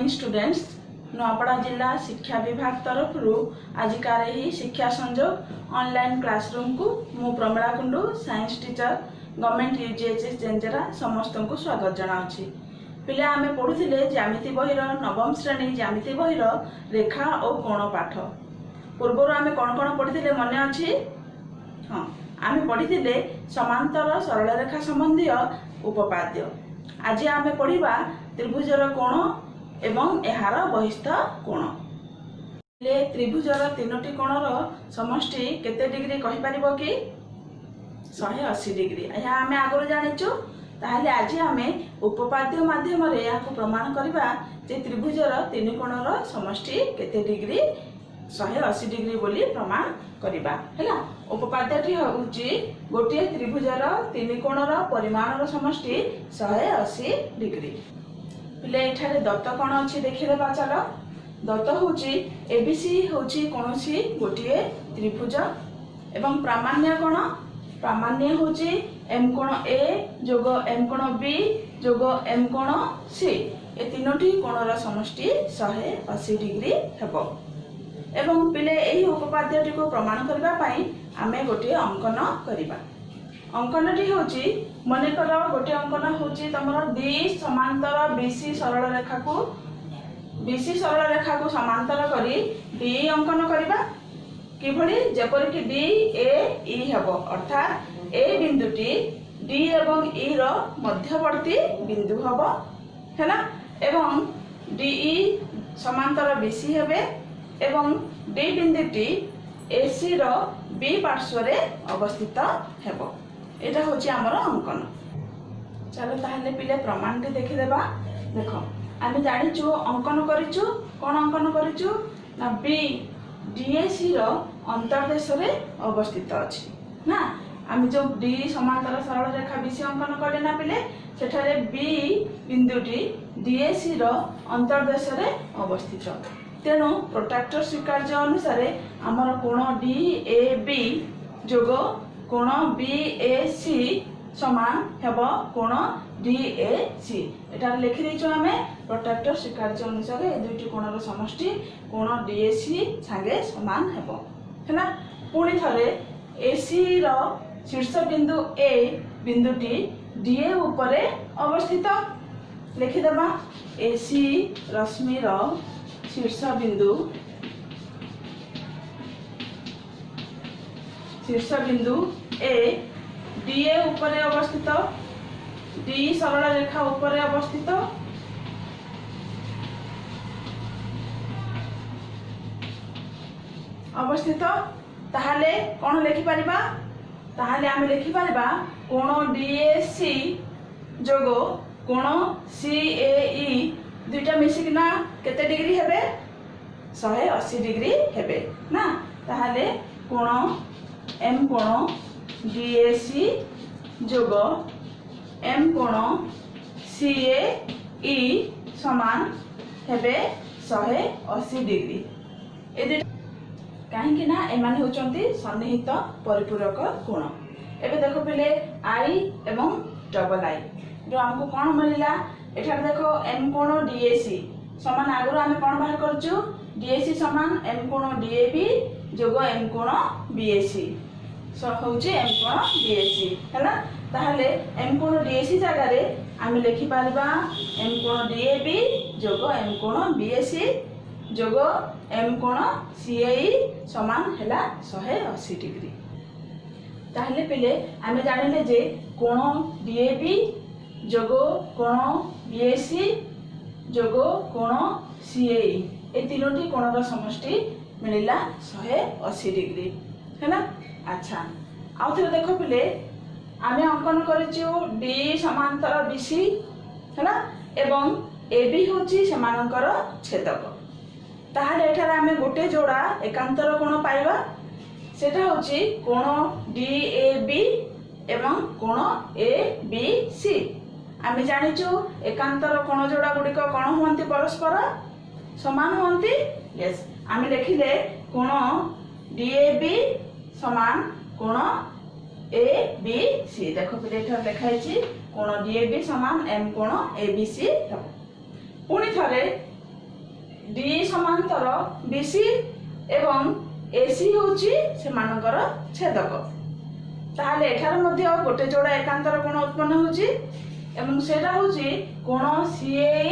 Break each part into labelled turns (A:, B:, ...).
A: Morning students. नूआपड़ा जिला शिक्षा विभाग तरफ आजिकार ही शिक्षा संजोग ऑनलाइन क्लासरूम को मु Pramila Kundu science teacher government UGHS Jenjara समस्त को स्वागत जनाऊँगी। पिले आमे पढ़ुथिले ज्यामिति बहिर नवम श्रेणी ज्यामिति बहिर रेखा और कोण पाठ। पूर्वर आमे कोण कोण पढ़िथिले मने अछि? हाँ, आमे पढ़िथिले समांतर सरल रेखा संबंधी उपपाद्य। आज आमे पढ़िबा त्रिभुजर कोण एवं एहार बहिस्थ कोण। त्रिभुजर तीनोटी कोणर समष्टि केते डिग्री कहि परिबो कि? 180 डिग्री। यह आमे आगरो जानिचु। ताहले आज आमे उपपाद्य माध्यम रे याको प्रमाण करिबा जे त्रिभुजर तीन कोणर समष्टि केते डिग्री 180 डिग्री बोली प्रमाण करिबा। हैला उपपाद्यटी होउची गोटे त्रिभुजर तीन कोणर परिमाणर समष्टि 180 डिग्री। पिले एठारे दत्त कोण अछि देखिदेबा चलो। दत्त होउची एबीसी होउची कोनोसी गोटे त्रिभुज एवं प्रामाण्य कोण प्रामाण्य होउची एम कोण ए जोग एम कोण बी जोग एम कोण सी। ए तीनोटी कोणर समष्टि 180 डिग्री हेबो। एवं पिले एही उपपाद्यटी को प्रमाण करबा पई आमे गोटे अंकन करिबा। अंकनटी होउची मने करो गोटे अंकन होउची तमरो डी समांतर बीसी सरल रेखा को समांतर करी डी अंकन करिबा। किभଳି जेपरि कि डी ए ई हेबो, अर्थात ए बिंदुटी डी एवं ई रो मध्यवर्ती बिंदु हेबो हैना। एवं डी ई समांतर बीसी हेबे एवं डी बिंदुटी एसी रो बी पार्श्व रे अवस्थित हेबो। एटा होची हमर अंकन। चलो ताहले पिले प्रमाणटी देखि देबा। देखो आमे जानिचु अंकन करिचु। कोन अंकन करिचु ना बी डीएसी रो अंतर्देश रे अवस्थित अछि ना। आमे जो डी समांतर सरल रेखा बीसी अंकन करले ना पिले सेठारे बी बिंदुटी डीएसी रो अंतर्देश रे अवस्थित। तेणु प्रोट्रैक्टर स्वीकार्य अनुसार आमर कोण डी ए बी जोग कोण बी ए सी समान हेबो कोण डी ए सी। एटा लिखि देइछो आमे प्रोट्रैक्टर स्वीकार्य अनुसार ए दुईटी कोणर समष्टि कोण डी ए सी संगे समान हेबो हैना। पुणी थरे एसी रो शीर्ष बिंदु ए बिंदुटी डी ए उपरे अवस्थित। लिखि देबा एसी रश्मि रो शीर्ष बिंदु ए डी ए उपरे अवस्थित। डी सरल रेखा उपरे अवस्थित। ताहले कोन लिखि परिबा? ताहले आमे लिखि परिबा कोण डीएसी जोगो कोण सीएई दुईटा मिसिकना केते डिग्री हेबे? 180 डिग्री हेबे ना। ताहले कोण एम कोण डीएसी जोग एम कोण सीएई समान हेबे 180 डिग्री। ए कहीं ना एमाने होचंती सन्निहित परिपूरक कोण। एबे देखो पिले आई एवं डबल आई जो हमको कोण मिलिला एठार देखो एम कोण डीएसी समान आगरो आमे कोण बाहर करछु डीएसी समान एम कोण डीएबी जोग एम कोण बीएसी होउची एम कोण डीएसी हैला। ताहले एम कोण डीएसी जगह रे आमे लिखि पारबा एम कोण डीएबी जोग एम कोण बीएसी जोग एम कोण सीएई समान हैला 180 डिग्री। ताहले पिले आमे जानिले जे कोण डीएबी जोग कोण बीएसी जोग कोण सीएई ए तीनोटी कोणर समष्टि मिलिला 180 डिग्री हैना। अच्छा आउ थरे देखो पिले आमे अंकन करिछु डी समांतर बीसी हैना एवं एबी होची समानकर छेदक। ताहले एठारे आमे गोटे जोड़ा एकांतर कोण पाइबा सेटा होची कोण डीएबी एवं कोण एबीसी। आमे जानिछु एकांतर कोण जोड़ा गुडिक कोण होंती परस्पर समान होंती। यस आमे लिखिले कोण डीएबी समान कोण एबीसी। देखो पिले एठार लिखाई छी कोण डीएबी समान एम कोण एबीसी। पुणी थरे ডি সমান্তর বিসি এবং এসি হচ্ছে সেমানଙ୍କର ছেদক। তাহলে এখানে মধ্যে গোটে যোড়া একান্তর কোণ উৎপন্ন হচ্ছে এবং সেটা হচ্ছে কোণ সিএই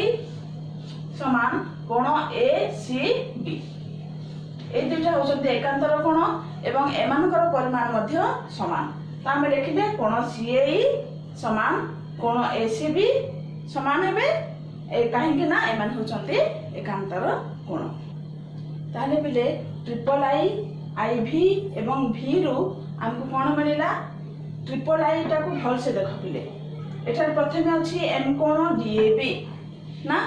A: সমান কোণ এ সি বি। এই দুইটা হচ্ছে একান্তর কোণ এবং এমানଙ୍କର পরিমাণ মধ্য সমান। তো আমি লিখিলে কোণ সিএই সমান কোণ এসিবি সমান হবে কাহিଁକି ନା ଏମାନେ ହେଉଛନ୍ତି ଏକାନ୍ତର କୋଣ। ତାହେଲେ ପିଲେ ଟ୍ରିପଲ ଆଇ ଭି ଏବଂ ଭି ରୁ ଆମକୁ କ'ଣ ମିଳିଲା? ଟ୍ରିପଲ ଆଇଟାକୁ ଭଲସେ ଦେଖ ପିଲେ। ଏଠାରେ ପ୍ରଥମେ ଅଛି ଏମ୍ କୋଣ ଡିଏବି ନା।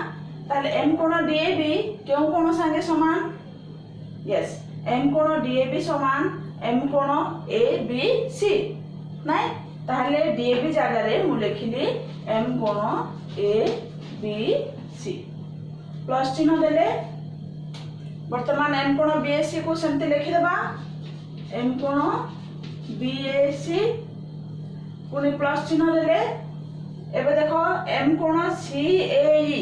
A: ତାହେଲେ ଏମ୍ କୋଣ ଡିଏବି କେଉଁ କୋଣ ସାଙ୍ଗେ ସମାନ? ୟେସ୍, ଏମ୍ କୋଣ ଡିଏବି ସମାନ ଏମ୍ କୋଣ ଏ ବି ସି ନାଇଁ। ତାହେଲେ ଡିଏବି ଜାଗାରେ ମୁଁ ଲେଖିଲି ଏମ୍ କୋଣ ଏ बी सी प्लस चिन्ह देले। वर्तमान एम कोण बीएससी को सेमती लिखिदेबा एम कोण बीएससी पुनी प्लस चिन्ह देले। एबे देखो एम कोण सीएई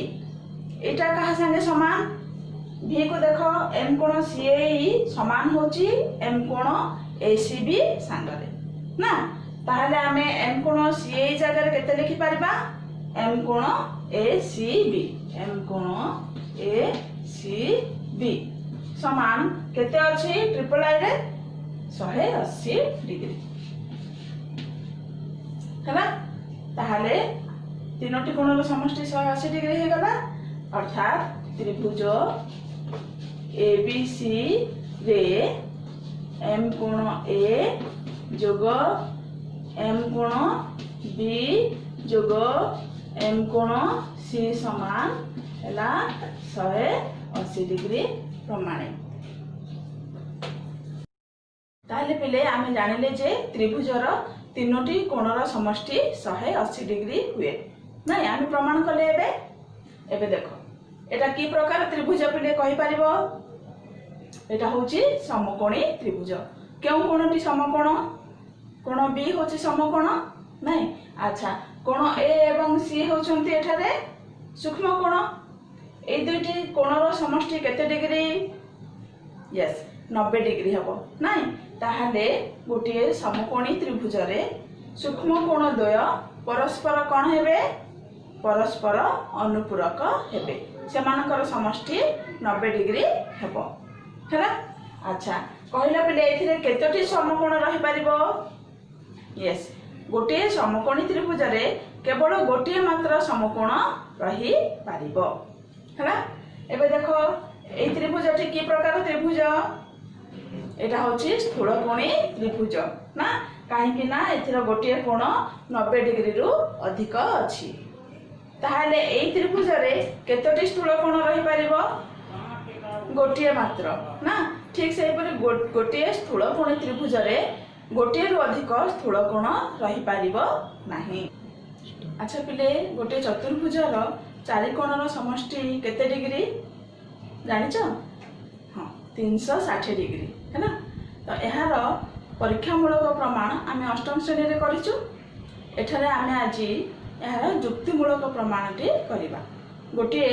A: एटा कहा संगे समान? भी को देखो एम कोण सीएई समान होची एम कोण एसीबी संगरे ना। ताहले आमे एम कोण सीएई जगह केते लिखि परिबा? एम कोण ए सी बी एम कोण ए सी बी समान केते अछि ट्रिपल आई रे 180 डिग्री हैला। ताहले तीनोटी कोणर समष्टि 180 डिग्री हे गला। अर्थात त्रिभुज एबीसी रे एम कोण ए जोग एम कोण बी जोग एम कोण सी समान हैला 180 डिग्री प्रमाणित। ताहले पिले आमे जानिले जे त्रिभुजर तीनोटी कोणर समष्टि 180 डिग्री हुए नाही। आमे प्रमाण कले एबे देखो एटा की प्रकार त्रिभुज पिले कहि परिबो? एटा होची समकोणी त्रिभुज। केउ कोणटी समकोण? कोण बी होची समकोण नाही। अच्छा, कोण ए एवं सी होचंती एठारे सूक्ष्म कोण। ए दुईटी कोणर समष्टि केते डिग्री? यस, 90 डिग्री हबो नाही। ताहले गोटे समकोणी त्रिभुज रे सूक्ष्म कोण द्वय परस्पर कोण हेबे? परस्पर अनुपूरक हेबे। सेमानकर समष्टि 90 डिग्री हेबो हैला। अच्छा, कहला पिले एथिरे केतोटी समकोण रहि परिबो? यस, गोटे समकोणी त्रिभुज रे केवल गोटे मात्र समकोण रही पारिबो हैला। एबे देखो ए त्रिभुजटी की प्रकार त्रिभुज? एटा होची स्थूलकोणी त्रिभुज ना। काहेकि ना एथिर गोटे कोण 90 डिग्री रु अधिक अछि। ताहाले ए त्रिभुज रे केतोटी स्थूलकोण रही पारिबो? गोटे मात्र ना। ठीक सेहि परि गोटे स्थूलकोणी त्रिभुज रे गोटे रु अधिक स्थूल कोण रही पारिबो नाही। अच्छा पिले गोटे चतुर्भुजर चारि कोणर समष्टि केते डिग्री जानिଛ? हाँ, 360 डिग्री है ना। तो यार परीक्षामूलक प्रमाण आम अष्टम श्रेणी रे करिछु। एठारे आमे आज यार युक्तिमूलक प्रमाणटी करिबा। गोटे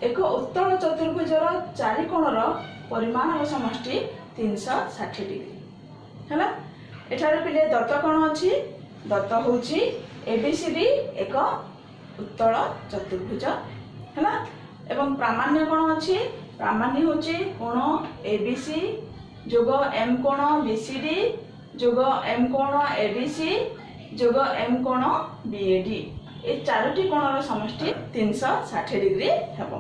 A: एक उत्तल चतुर्भुजर चारि कोणर परिमाणर समष्टि 360 डिग्री हैला। एठारे पिले दत्त कोण अछि? दत्त होछि एबीसीडी एक उत्तल चतुर्भुज हैला। एवं प्रामाण्य कोण अछि? प्रामाण्य होछि कोण एबीसी जोग एम कोण बीसीडी जोग एम कोण एडीसी जोग एम कोण बीएडी। ए चारोटी कोणर समष्टि 360 डिग्री हेबो।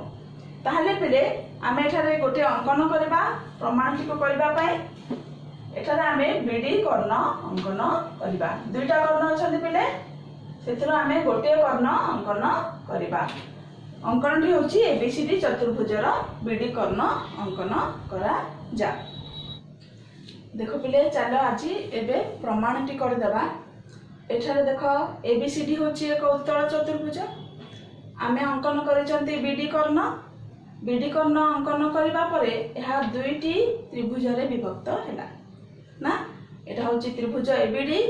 A: ताहले पिले आमे एठारे गोटे अंकन करबा प्रमाणटी को करबा पाए। एठारे आमे बीडी कर्ण अंकन करबा। दुईटा कर्ण अछंती पिले सेथिरो आमे गोटे कर्ण अंकन करबा। अंकनटी होछि एबीसीडी चतुर्भुजर बीडी कर्ण अंकन करा जा। देखो पिले चलो आज एबे प्रमाणटी कर देबा। एठारे देखो एबीसीडी होछि एक उत्तल चतुर्भुज। आमे अंकन करिसंती बीडी कर्ण। बीडी कर्ण अंकन करबा परे एहा दुईटी त्रिभुज रे विभक्त हैला ना। एटा होछि त्रिभुज एबीडी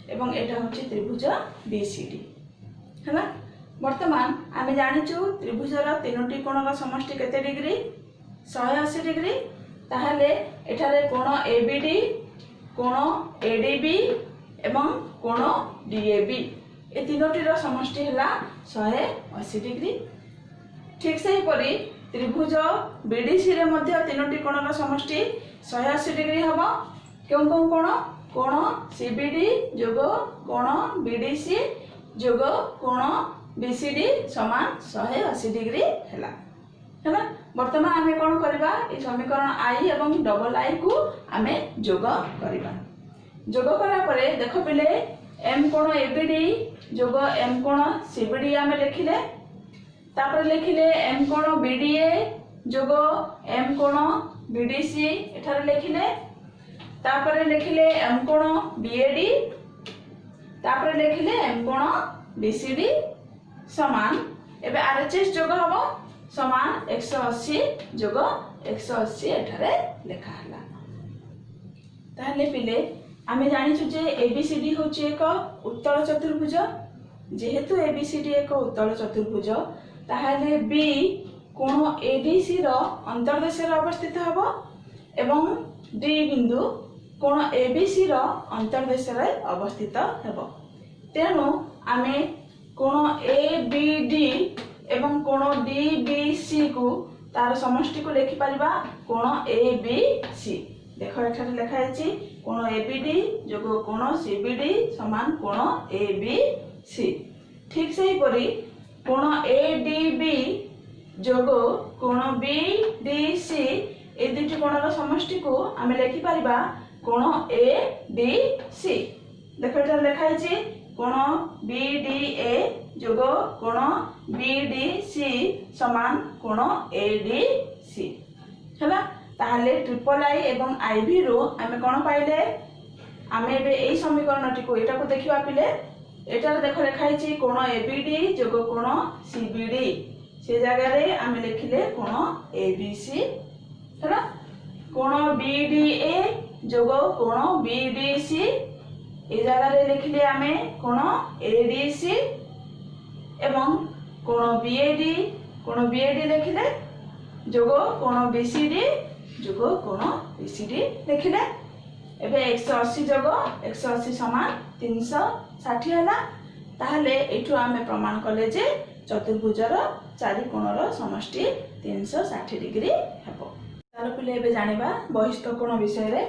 A: एवं एटा होछि त्रिभुज बीसीडी हैला। वर्तमान आम जाचु त्रिभुजर तीनोटी कोणर समष्टि केते डिग्री 180 डिग्री। ताहले एठारे कोण एबीडी, कोण एडीबी एवं कोण डीएबी ए तीनोटीर समष्टि है 180 डिग्री। ठीक से परी त्रिभुज बीडीसी रे मध्य तीनोटी कोणर समष्टि 180 डिग्री हम। क्यों कौन कोण कोण सीबीडी जोग कोण बीडीसी जोग कोण बीसीडी समान 180 डिग्री है। वर्तमान आम कौन करवा समीकरण आई एवं डबल आई को आम जोग करवा। जोग कला परे देख पिले एम कोण एबीडी जोग एम कोण सीबीडी आम लिखिले। तापर लिखिले एम कोण बीडीए जोग एम कोण बीडीसी एठारे लिखिले। तापर लिखिले एम कोण बीएडी। तापर लिखिले एम कोण बीसीडी समान एबे आरएचएस जोग हबो समान 180 जोग 180 एठारे लेखा हला। ताहले पिले आमे जानिछु जे एबीसीडी होची एक उत्तल चतुर्भुज। जेहेतु एबीसीडी एक उत्तल चतुर्भुज ताहले बी कोण एडीसी रो अंतर्देश रे अवस्थित हबो एवं डी बिंदु कोण एबीसी रो अंतर्देश रे अवस्थित हेबो। तेनु आमे कोण एबीडी एवं कोण डीबीसी को तार समष्टि को लिखि परिबा कोण एबीसी। देखो एठारे लिखा है कोण एबीडी जोग कोण सीबीडी समान कोण एबीसी। ठीक से ही परी कोण एडीबी जोग कोण बीडीसी ए दुटी कोणर समष्टि को आम लिखि परिबा कोण एडीसी। देखो एठारे लिखा है कोण बीडीए जोग कोण बीडीसी समान कोण एडीसी हैला। ताहले ट्रिपल आई एवं आईवी रो आमे कोन पाइले आमे बे एई समीकरणटी को एटा को देखिबा पिले एटार देखो लिखा है कोण एबीडी जोग कोण सीबीडी से जगह रे आमे लिखिले कोण एबीसी हैला। कोण बीडीए जोग कोण बीडीसी ए जगह रे लिखिले आमे कोण एडीसी एवं कोण बीएडी लिखिले जोग कोण बीसीडी जोग कोण बीसीडी लिखिले। एबे 180 जोग 180 समान 360 हैला। ताहले एठु आमे प्रमाण कले जे चतुर्भुजर चारि कोणर समष्टि 360 डिग्री हेबो। तार पिले एबे जानिबा बहिस्थ कोण विषय रे।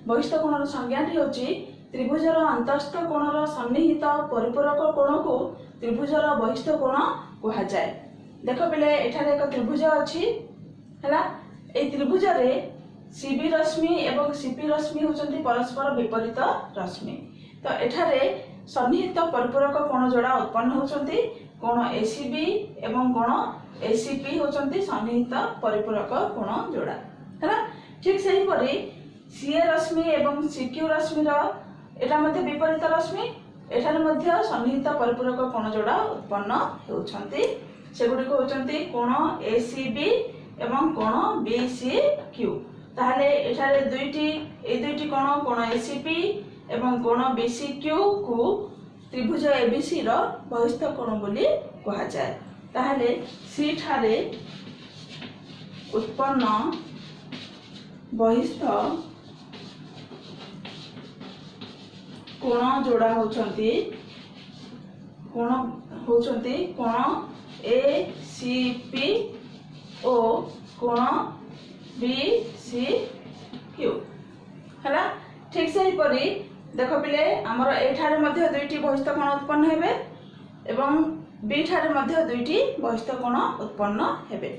A: बहिस्थ कोणर संज्ञाटी होची त्रिभुजर अंतस्थ कोणर सन्निहित परिपूरक कोण को त्रिभुजर बहिस्थ कोण कहा जाए। देख पिले एठारे एक त्रिभुज अछि हैला। ए त्रिभुज रे सीबी रश्मि एवं सीपी रश्मि होचंती परस्पर विपरीत रश्मि। तो एठारे सन्निहित परिपूरक कोण जोड़ा उत्पन्न होचंती कोण एसीबी एवं कोण एसीपी होचंती सन्निहित परिपूरक कोण जोड़ा हैला। ठीक सेही परी सीए रश्मि एवं सीक्यू रश्मि रो एटा मध्ये विपरीत रश्मि एठारे मध्ये सन्निहित परिपूरक कोण जोड़ा उत्पन्न होउछंती सेगुडी को होउछंती कोण एसीबी एवं कोण बीसीक्यू। ताहले एठारे दुईटी कोण कोण एसीपी एवं कोण बीसीक्यू को त्रिभुज एबीसी रो बहिस्थ कोण बोली कहा जाए। ताहले सी ठारे उत्पन्न बहिस्थ कोण जोड़ा होचंती कोण एसीपी ओ कोण बीसीक्यू हैला। ठीक से ही परी देख पिले हमर ए ठारे मध्ये दुईटी बहिस्थ कोण उत्पन्न हेबे एवं बी ठारे मध्ये दुईटी बहिस्थ कोण उत्पन्न हेबे।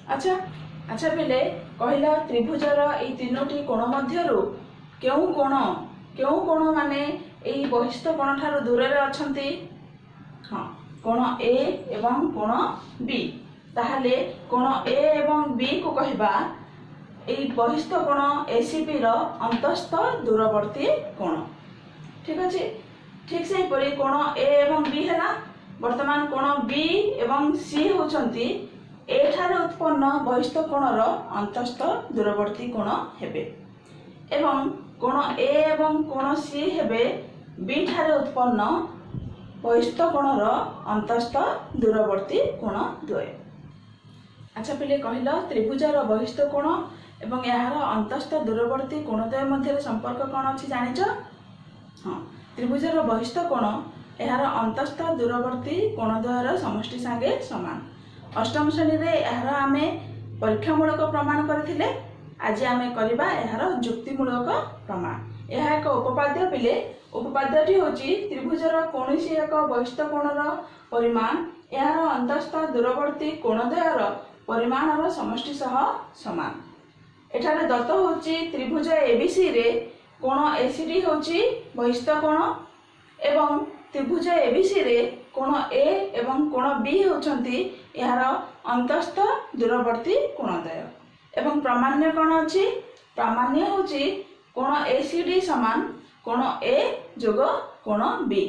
A: अच्छा पिले कहला त्रिभुजर ए तीनोटी कोण मध्यरु केउ कोण माने एई बहिस्थ कोण ठारो दूर रे अछंती। हां कोण ए एवं कोण बी। ताहले कोण ए एवं बी को कहबा एई बहिस्थ कोण एसीपी रो अंतस्थ दूरवर्ती कोण। ठीक अछि। ठीक से परी कोण ए एवं बी हैला। वर्तमान कोण बी एवं सी होचंती ए ठारे उत्पन्न बहिस्थ कोणर अंतस्थ दूरवर्ती कोण हेबे एवं कोण ए एवं कोण सी हेबे बी ठारे उत्पन्न बहिस्थ कोणर अंतस्थ दूरवर्ती कोण द्वय। अच्छा पिले कहल त्रिभुजर बहिस्थ कोण एवं यार अंतस्थ दूरवर्ती कोणद्वय मध्य संपर्क कौन अच्छी जानिच? हाँ, त्रिभुजर बहिस्थ कोण यार अंतस्थ दूरवर्ती कोणद्वयर समष्टि सांगे समान। अष्टम श्रेणी रे यार आमे परीक्षामूलक प्रमाण करथिले, आज आमे करिबा यार जुक्तिमूलक प्रमाण। यह एक उपपाद्य पिले, उपपाद्यटी होची त्रिभुजर कोनोसी एक बहिस्थ कोणर परिमाण यार अंतस्थ दूरवर्ती कोणद्वयर परिमाणर समष्टि सह समान। एठारे दत्त होची त्रिभुज एबीसी रे कोण एसीडी होची बहिस्थ कोण एवं त्रिभुज एबीसी रे कोण ए एवं कोण बी होचंती यार अंतस्थ दूरवर्ती कोणद्वय। एवं प्रामाण्य कोण अछि? प्रामाण्य होची कोण एसीडी समान कोण ए जोग कोण बी।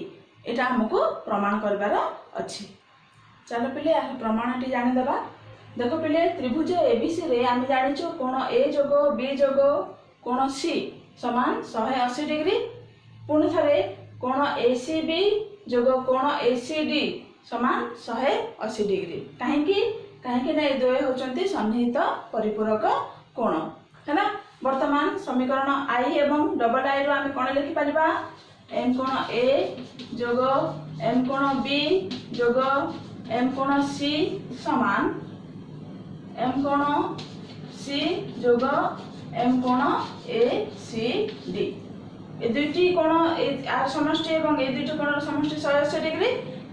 A: एटा हमको प्रमाण करबार अछि। चलो पिले आ प्रमाणटी जानि देबा। देखो पिले त्रिभुज एबीसी रे आम जानिछु कोण ए जोग बी जोग कोण सी समान 180 डिग्री। पुणी थरे कोण एसीबी जोग कोण एसीडी समान 180 डिग्री। कहीं ना ये द्वय होचंती सन्निहित परिपूरक कोण हैना। वर्तमान समीकरण आई एवं डबल आई रो आम कोण लिखि परिबा? एम कोण ए जोग एम कोण बी जोग एम कोण सी समान एम कोण सी जोग एम कोण ए सी डी। ए दुईटी कोण आर समष्टि एवं ए दुईटी कोणर समष्टि 180 डिग्री,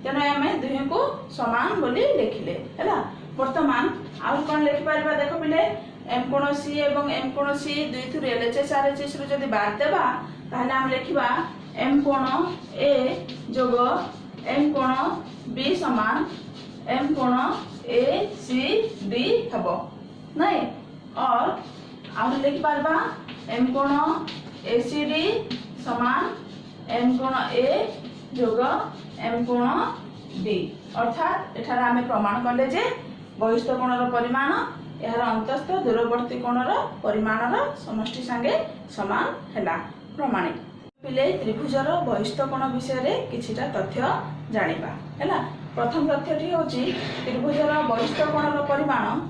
A: तेणु आम दुहे को समान बोली लिखिले हैला। वर्तमान आउ कोण लिखि पारिबा? देखो पिले एम कोण सी एवं एम कोण सी दुई थुर एलएचएस आरएचएस रो जदि बाद देबा ताहले हम लिखिबा एम कोण ए जोग एम कोण बी समान एम कोण ए सी डी हबो नहीं। और आउ लिखि पारबा एम कोण ए सी डी समान एम कोण ए जोग एम कोण डी। अर्थात एठार आमे प्रमाण कले जे बहिस्थ कोणर परिमाण यार अंतस्थ दूरवर्ती कोणर परिमाणर समष्टि सांगे समान हैला प्रमाणित। पिले त्रिभुजर बहिस्थ कोण विषय रे किछिटा तथ्य जानिबा हैला। प्रथम तथ्यटी होची त्रिभुजर बहिस्थ कोणर परिमाण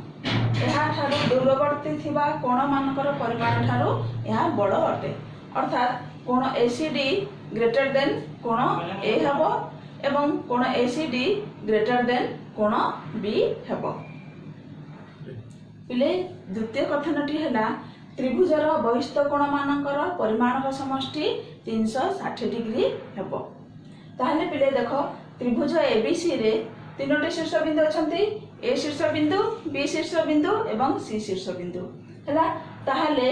A: यहाँ ठारू दूरवर्ती थिबा कोण मानकर परिमाण ठारू यहाँ बड़ अटे। अर्थात कोण एसीडी ग्रेटर देन कोण ए हबो एवं कोण एसीडी ग्रेटर देन कोण बी हबो। पिले द्वितीय कथनटी हैला त्रिभुजर बहिस्थ कोण मानकर परिमाणर समष्टि 360 डिग्री हेबो। ताहले पिले देखो त्रिभुज एबीसी रे तीनोटी शीर्षबिंदु अछंती, ए शीर्षबिंदु बी शीर्षबिंदु एवं सी शीर्षबिंदु हैला। ताहले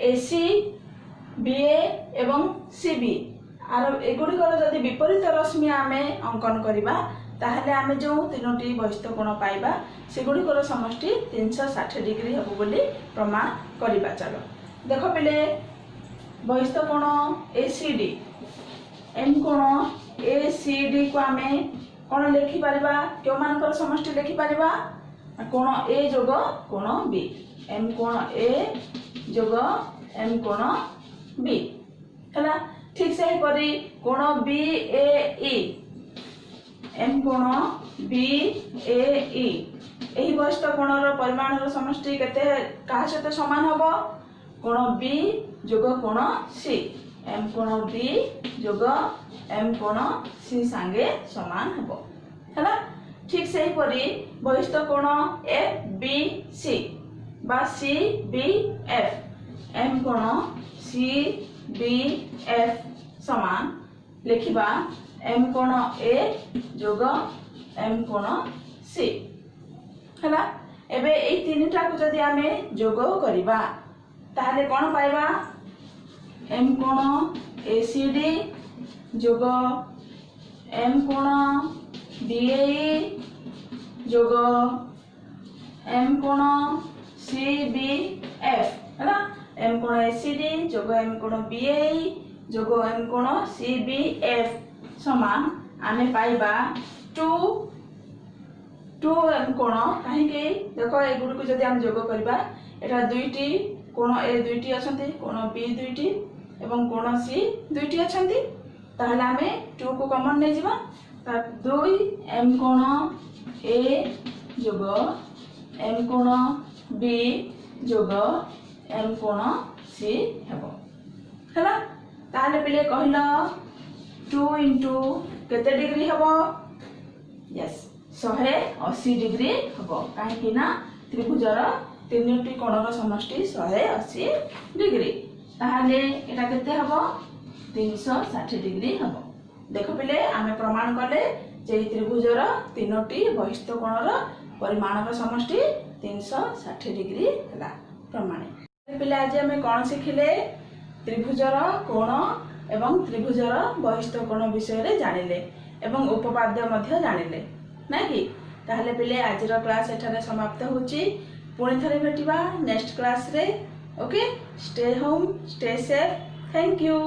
A: एसी बीए एवं सीबी आर एगुड़िकर जदि विपरीत रश्मि आमे अंकन करिबा ताहले आमे जो तीनोटी बहिस्थ कोण पाइबा सेगुड़िकर समष्टि 360 डिग्री हेबो बोली प्रमाण करिबा। चलो देखो पिले बहिस्थ कोण एसीडी एम कोण एसीडी को आमे कोण लिखि परिबा? क्यों मानकर समष्टि लिखि परिबा? कोण ए जोग कोण बी एम कोण ए जोग एम कोण बी हैला। ठीक से ही परी कोण बी ए ई एम कोण बी ए ई एही बहिस्थ कोणर परिमाणर समष्टि केते काहा सहित समान हबो? कोण बी जोग कोण सी एम कोण बी जोग एम कोण सी सांगे समान हबो हैला। ठीक से ही परी बहिस्थ कोण एफ बी सी बा सी बी एफ एम कोण सी बी एफ समान लिखिबा एम कोण ए जोग एम कोण सी हैला। एबे एई तीनटा को जदि आमे जोग करिबा ताहले कोन पाइबा? एम कोण एसीडी जोग एम कोण बीए जोग एम कोण सीबीएफ हैला। एम कोण एसीडी जोग एम कोण बीए जोग एम कोण सीबीएफ समान आमे पाइबा 2 एम कोण। कहीं देखो एगुड़ को जदि आम जोग करबा एटा दुईटी कोण ए दुईटी अछंती कोण बी दुईटी एवं कोण सी दुईटी अछंती ताहले आमे 2 को कॉमन नै जिबा दुई एम कोण ए जोग एम कोण बी जोग एम कोण सी हेबो हैला। ताले पिले कहला 2 इंटू केते डिग्री हेबो यस 180 डिग्री हेबो काहे ना त्रिभुजर तीनोटी कोणर समष्टि 180 डिग्री ताहाले एटा केते हेबो 360 डिग्री हेबो। देखो पिले आमे प्रमाण कले जे त्रिभुजर तीनोटी बहिस्थ कोणर परिमाणर समष्टि 360 डिग्री हला प्रमाण। पिले आज आमे कोन सिखिले त्रिभुजर कोण एवं त्रिभुजर बहिस्थ कोण विषय रे जानिले एवं उपपाद्य मध्य जानिले ना कि ताहले पिले आजिर क्लास एठारे समाप्त होची। पुणी थरे भेटिबा नेक्स्ट क्लास रे। Okay stay home stay safe thank you.